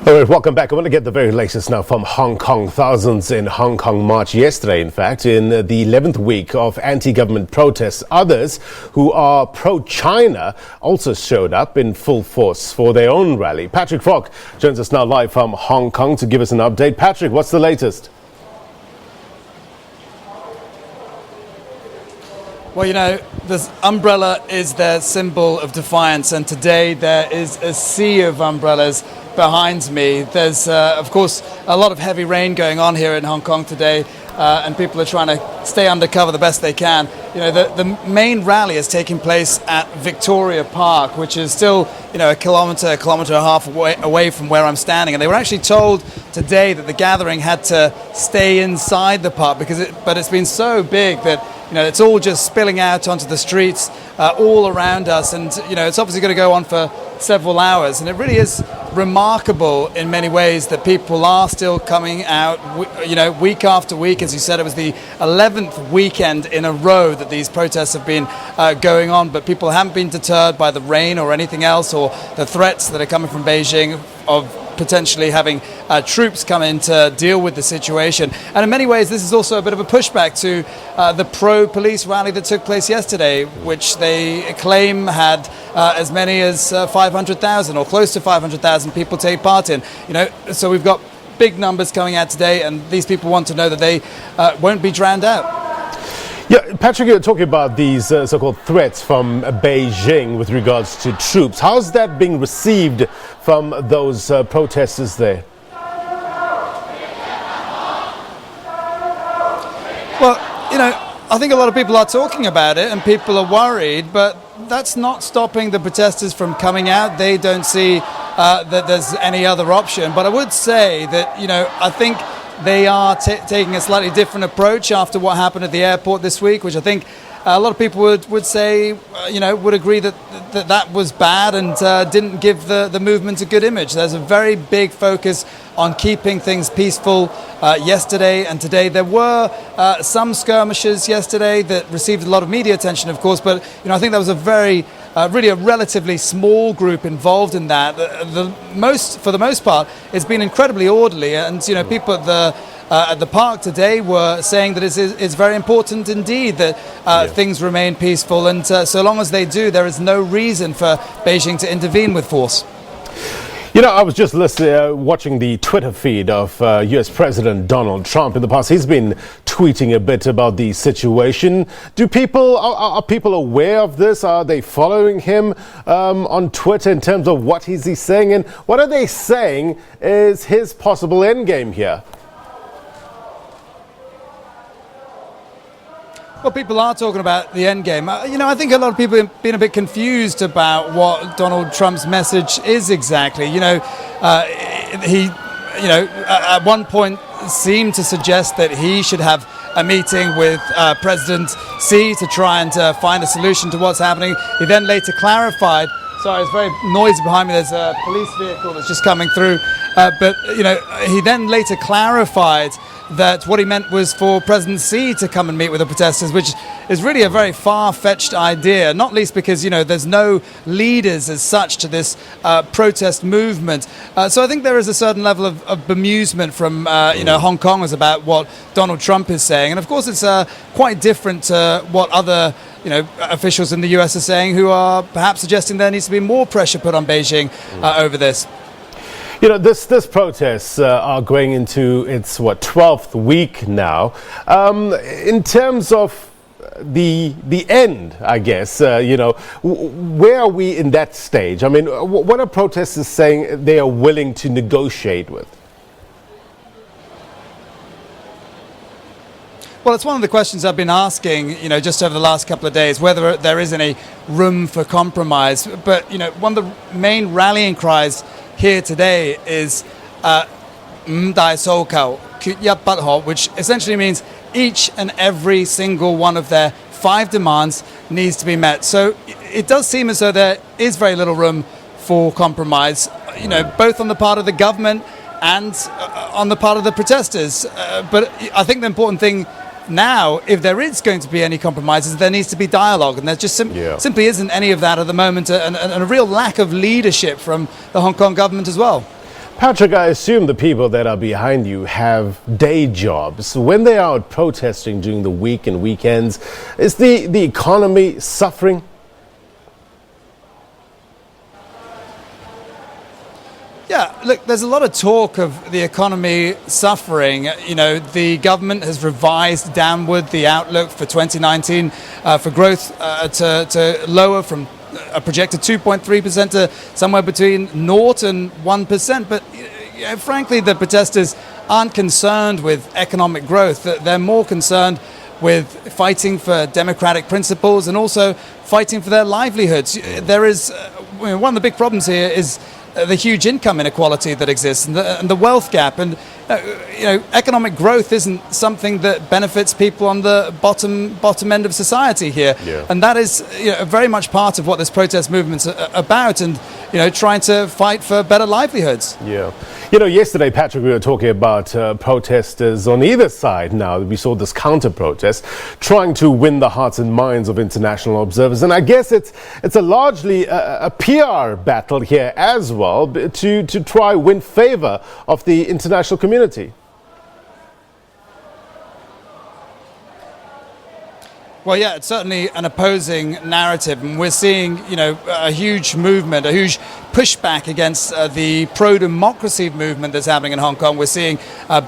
All right, welcome back. I want to get the very latest now from Hong Kong. Thousands in Hong Kong marched yesterday, in fact, in the 11th week of anti-government protests. Others who are pro-China also showed up in full force for their own rally. Patrick Frog joins us now live from Hong Kong to give us an update. Patrick, what's the latest? Well, you know, this umbrella is their symbol of defiance, and today there is a sea of umbrellas behind me. There's, of course, a lot of heavy rain going on here in Hong Kong today, and people are trying to stay under cover the best they can. You know, the main rally is taking place at Victoria Park, which is still, you know, a kilometre and a half away from where I'm standing. And they were actually told today that the gathering had to stay inside the park but it's been so big that, you know, it's all just spilling out onto the streets all around us, and you know, it's obviously going to go on for several hours. And it really is remarkable in many ways that people are still coming out, you know, week after week. As you said, it was the 11th weekend in a row that these protests have been going on, but people haven't been deterred by the rain or anything else, or the threats that are coming from Beijing of potentially having troops come in to deal with the situation. And in many ways, this is also a bit of a pushback to the pro-police rally that took place yesterday, which they claim had as many as 500,000 or close to 500,000 people take part in. You know, so we've got big numbers coming out today, and these people want to know that they won't be drowned out. Yeah, Patrick, you're talking about these so-called threats from Beijing with regards to troops. How's that being received from those protesters there? Well, you know, I think a lot of people are talking about it and people are worried, but that's not stopping the protesters from coming out. They don't see that there's any other option. But I would say that, you know, I think they are taking a slightly different approach after what happened at the airport this week, which I think a lot of people would say, you know, would agree that was bad and didn't give the movement a good image. There's a very big focus on keeping things peaceful yesterday and today. There were some skirmishes yesterday that received a lot of media attention, of course, but you know, I think there was a very really a relatively small group involved in that. For the most part, it's been incredibly orderly, and you know, people at the park today were saying that it's very important indeed that things remain peaceful, and so long as they do, there is no reason for Beijing to intervene with force. You know, I was just watching the Twitter feed of US President Donald Trump in the past. He's been tweeting a bit about the situation. Are people aware of this? Are they following him on Twitter in terms of what is he saying? And what are they saying is his possible endgame here? Well, people are talking about the end game. You know, I think a lot of people have been a bit confused about what Donald Trump's message is exactly. You know, he, you know, at one point seemed to suggest that he should have a meeting with President Xi to try and find a solution to what's happening. He then later clarified. Sorry, it's very noisy behind me. There's a police vehicle that's just coming through. But, you know, he then later clarified that what he meant was for President Xi to come and meet with the protesters, which is really a very far-fetched idea, not least because, you know, there's no leaders as such to this protest movement. So I think there is a certain level of bemusement from, you know, Hong Kongers about what Donald Trump is saying. And of course, it's quite different to what other, you know, officials in the US are saying, who are perhaps suggesting there needs to be more pressure put on Beijing over this. You know, this protests are going into its 12th week now. In terms of the end, I guess, you know, where are we in that stage? I mean, what are protesters saying they are willing to negotiate with? Well, it's one of the questions I've been asking, you know, just over the last couple of days, whether there is any room for compromise. But, you know, one of the main rallying cries here today is which essentially means each and every single one of their 5 demands needs to be met. So it does seem as though there is very little room for compromise, you know, both on the part of the government and on the part of the protesters. But I think the important thing now, if there is going to be any compromises, there needs to be dialogue, and there just simply isn't any of that at the moment, and a real lack of leadership from the Hong Kong government as well. Patrick, I assume the people that are behind you have day jobs. When they are out protesting during the week and weekends, is the economy suffering? Yeah, look, there's a lot of talk of the economy suffering. You know, the government has revised downward the outlook for 2019 for growth to lower from a projected 2.3% to somewhere between 0 and 1%. But frankly, the protesters aren't concerned with economic growth. They're more concerned with fighting for democratic principles and also fighting for their livelihoods. There is one of the big problems here is the huge income inequality that exists and the wealth gap, and economic growth isn't something that benefits people on the bottom end of society here. Yeah. And that is very much part of what this protest movement's about, and trying to fight for better livelihoods. Yeah. Yesterday, Patrick, we were talking about protesters on either side. Now we saw this counter-protest trying to win the hearts and minds of international observers, and I guess it's a largely a PR battle here as well, to try win favor of the international community. Well, yeah, it's certainly an opposing narrative, and we're seeing, a huge movement, a huge pushback against the pro-democracy movement that's happening in Hong Kong. We're seeing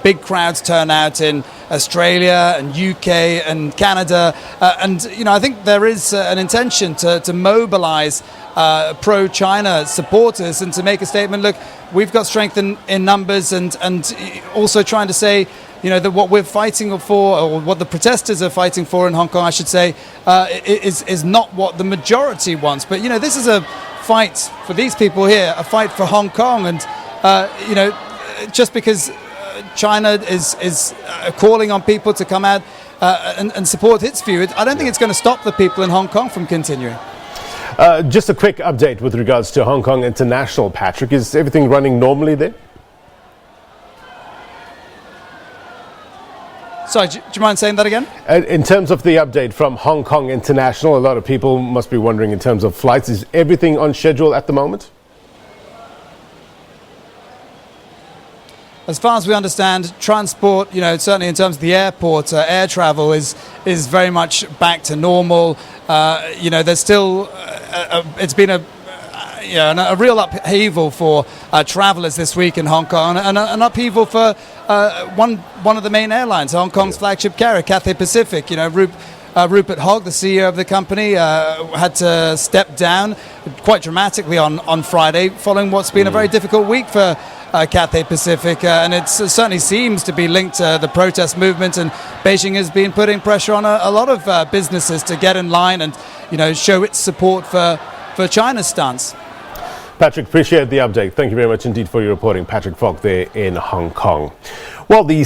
big crowds turn out in Australia and UK and Canada, and I think there is an intention to mobilize pro-China supporters and to make a statement. Look, we've got strength in numbers, and also trying to say, that what we're fighting for, or what the protesters are fighting for in Hong Kong, I should say, is not what the majority wants. But, this is a fight for these people here, a fight for Hong Kong. And, just because China is calling on people to come out and support its view, I don't think it's going to stop the people in Hong Kong from continuing. Just a quick update with regards to Hong Kong International, Patrick. Is everything running normally there? Sorry, do you mind saying that again? In terms of the update from Hong Kong International, a lot of people must be wondering in terms of flights. Is everything on schedule at the moment? As far as we understand, transport, certainly in terms of the airport, air travel is very much back to normal. There's still, it's been a real upheaval for travellers this week in Hong Kong, and an upheaval for one of the main airlines, Hong Kong's flagship carrier, Cathay Pacific. Rupert Hogg, the CEO of the company, had to step down quite dramatically on Friday, following what's been a very difficult week for Cathay Pacific, and it certainly seems to be linked to the protest movement, and Beijing has been putting pressure on a lot of businesses to get in line and show its support for China's stance. Patrick, appreciate the update. Thank you very much indeed for your reporting. Patrick Fogg there in Hong Kong. Well, the